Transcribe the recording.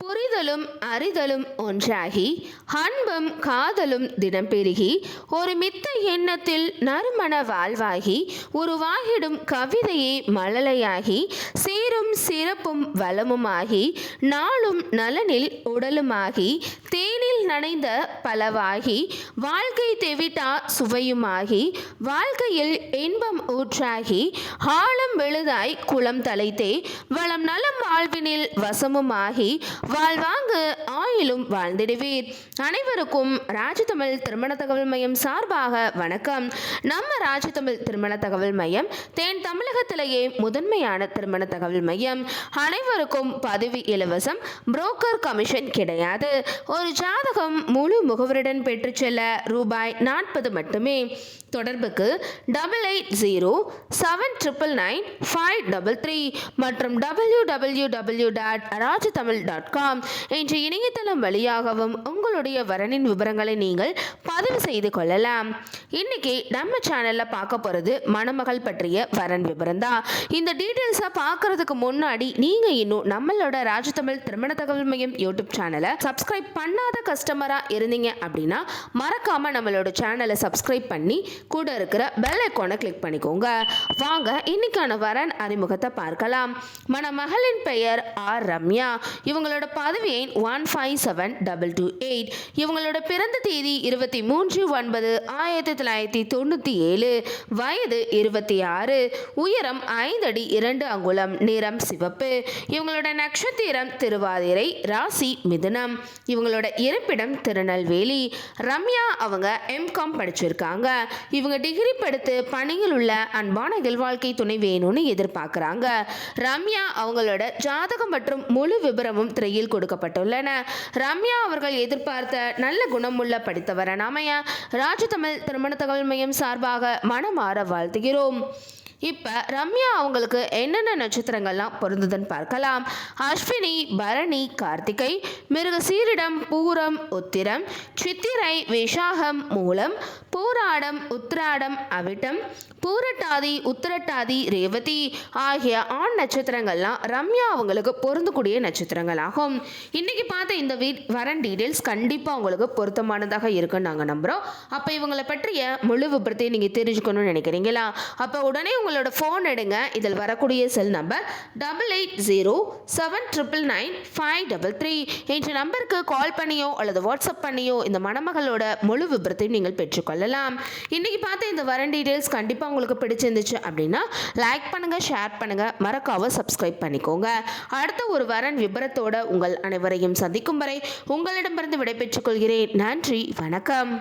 புரிதலும் அறிதலும் ஒன்றாகி அன்பும் காதலும் தினம் பெருகி ஒரு மித்த எண்ணத்தில் நறுமண வாழ்வாகி உருவாகிடும் கவிதையே மழலையாகி சீரும் சிறப்பும் வளமுமாகி நாளும் நலனில் உடலுமாகி தேனில் நனைந்த பலவாகி வாழ்க்கை தெவிட்டா சுவையுமாகி வாழ்க்கையில் இன்பம் ஊற்றாகி ஆழம் விழுதாய் குளம் தலைத்தே வளம் நலம் வாழ்வினில் வசமுமாகி வாழ்வாங்கு ஆயிலும் வாழ்ந்திடுவீர். அனைவருக்கும் ராஜ்தமிழ் திருமண தகவல் மையம் சார்பாக வணக்கம். நம்ம ராஜ்தமிழ் திருமண தகவல் மையம் தென் தமிழகத்திலேயே முதன்மையான திருமண தகவல் மையம். அனைவருக்கும் பதிவு இலவசம், புரோக்கர் கமிஷன் கிடையாது. ஒரு ஜாதகம் முழு முகவருடன் பெற்று செல்ல ரூபாய் 40 மட்டுமே. தொடர்புக்கு 8807999533 மற்றும் www.rajtamil.com என்ற இணையதளம் வழியாகவும் உங்களுடைய வரனின் விவரங்களை நீங்கள் பதிவு செய்து கொள்ளலாம். இன்னைக்கு நம்ம சேனல்ல பார்க்க போறது மணமகள் பற்றிய வரன் விவரம் தான். இந்த டீட்டெயில்ஸை பார்க்கறதுக்கு முன்னாடி நீங்க இன்னும் நம்மளோட ராஜ்தமிழ் திருமண தகவல் மையம் யூடியூப் சேனலை சப்ஸ்கிரைப் பண்ணாத கஸ்டமரா இருந்தீங்க அப்படின்னா மறக்காம நம்மளோட சேனலை சப்ஸ்கிரைப் பண்ணி கூட இருக்கிற பெல் ஐகானை கிளிக் பண்ணிக்கோங்க. வாங்க இன்னைக்கான வரன் அறிமுகத்தை பார்க்கலாம். மணமகளின் பெயர் ஆர் ரம்யா. இவங்களோட பதவி எண் 157228. இவங்களோட பிறந்த தேதி 23/9/1997. வயது 26. உயரம் 5 அடி 2 அங்குலம். நிறம் சிவப்பு. இவங்களோட நட்சத்திரம் திருவாதிரை. ராசி மிதுனம். இவங்களோட இருப்பிடம் திருநெல்வேலி. ரம்யா அவங்க எம்காம் படிச்சிருக்காங்க. இவங்க டிகிரி படித்து பணியில் உள்ள அன்பான வாழ்க்கை துணை வேணும்னு எதிர்பார்க்குறாங்க. ரம்யா அவங்களோட ஜாதகம் மற்றும் முழு விபரமும் திரையில் கொடுக்கப்பட்டுள்ளன. ரம்யா அவர்கள் எதிர்பார்த்த நல்ல குணமுள்ள படித்தவரன் அமைய ராஜ்தமிழ் திருமண தகவல் மையம் சார்பாக மனமாற வாழ்த்துகிறோம். இப்போ ரம்யா அவங்களுக்கு என்னென்ன நட்சத்திரங்கள்லாம் பொருந்துதுன்னு பார்க்கலாம். அஸ்வினி, பரணி, கார்த்திகை, மிருகசீரிடம், பூரம், உத்திரம், சித்திரை, விஷாகம், மூலம், பூராடம், உத்திராடம், அவிட்டம், பூரட்டாதி, உத்திரட்டாதி, ரேவதி ஆகிய ஆண் நட்சத்திரங்கள்லாம் ரம்யா அவங்களுக்கு பொருந்தக்கூடிய நட்சத்திரங்களாகும். இன்னைக்கு பார்த்த இந்த வரன் டீடைல்ஸ் கண்டிப்பாக உங்களுக்கு பொருத்தமானதாக இருக்குன்னு நாங்கள் நம்புகிறோம். அப்போ இவங்களை பற்றிய முழு விபரத்தை நீங்கள் தெரிஞ்சுக்கணும்னு நினைக்கிறீங்களா? அப்போ உடனே உங்களோட ஃபோன் எடுங்க. இதில் வரக்கூடிய செல் நம்பர் 8807999533 என்ற நம்பருக்கு கால் பண்ணியோ அல்லது வாட்ஸ்அப் பண்ணியோ இந்த மணமகளோட முழு விபரத்தையும் நீங்கள் பெற்றுக்கொள்ளலாம். இன்னைக்கு பார்த்த இந்த வரன் டீடைல்ஸ் கண்டிப்பாக உங்களுக்கு பிடிச்சிருந்துச்சு அப்படின்னா லைக் பண்ணுங்க, ஷேர் பண்ணுங்க, மறக்காம சப்ஸ்கிரைப் பண்ணிக்கோங்க. அடுத்த ஒரு வரன் விபரத்தோட உங்கள் அனைவரையும் சந்திக்கும் வரை உங்களிடமிருந்து விடைபெற்றுக் கொள்கிறேன். நன்றி, வணக்கம்.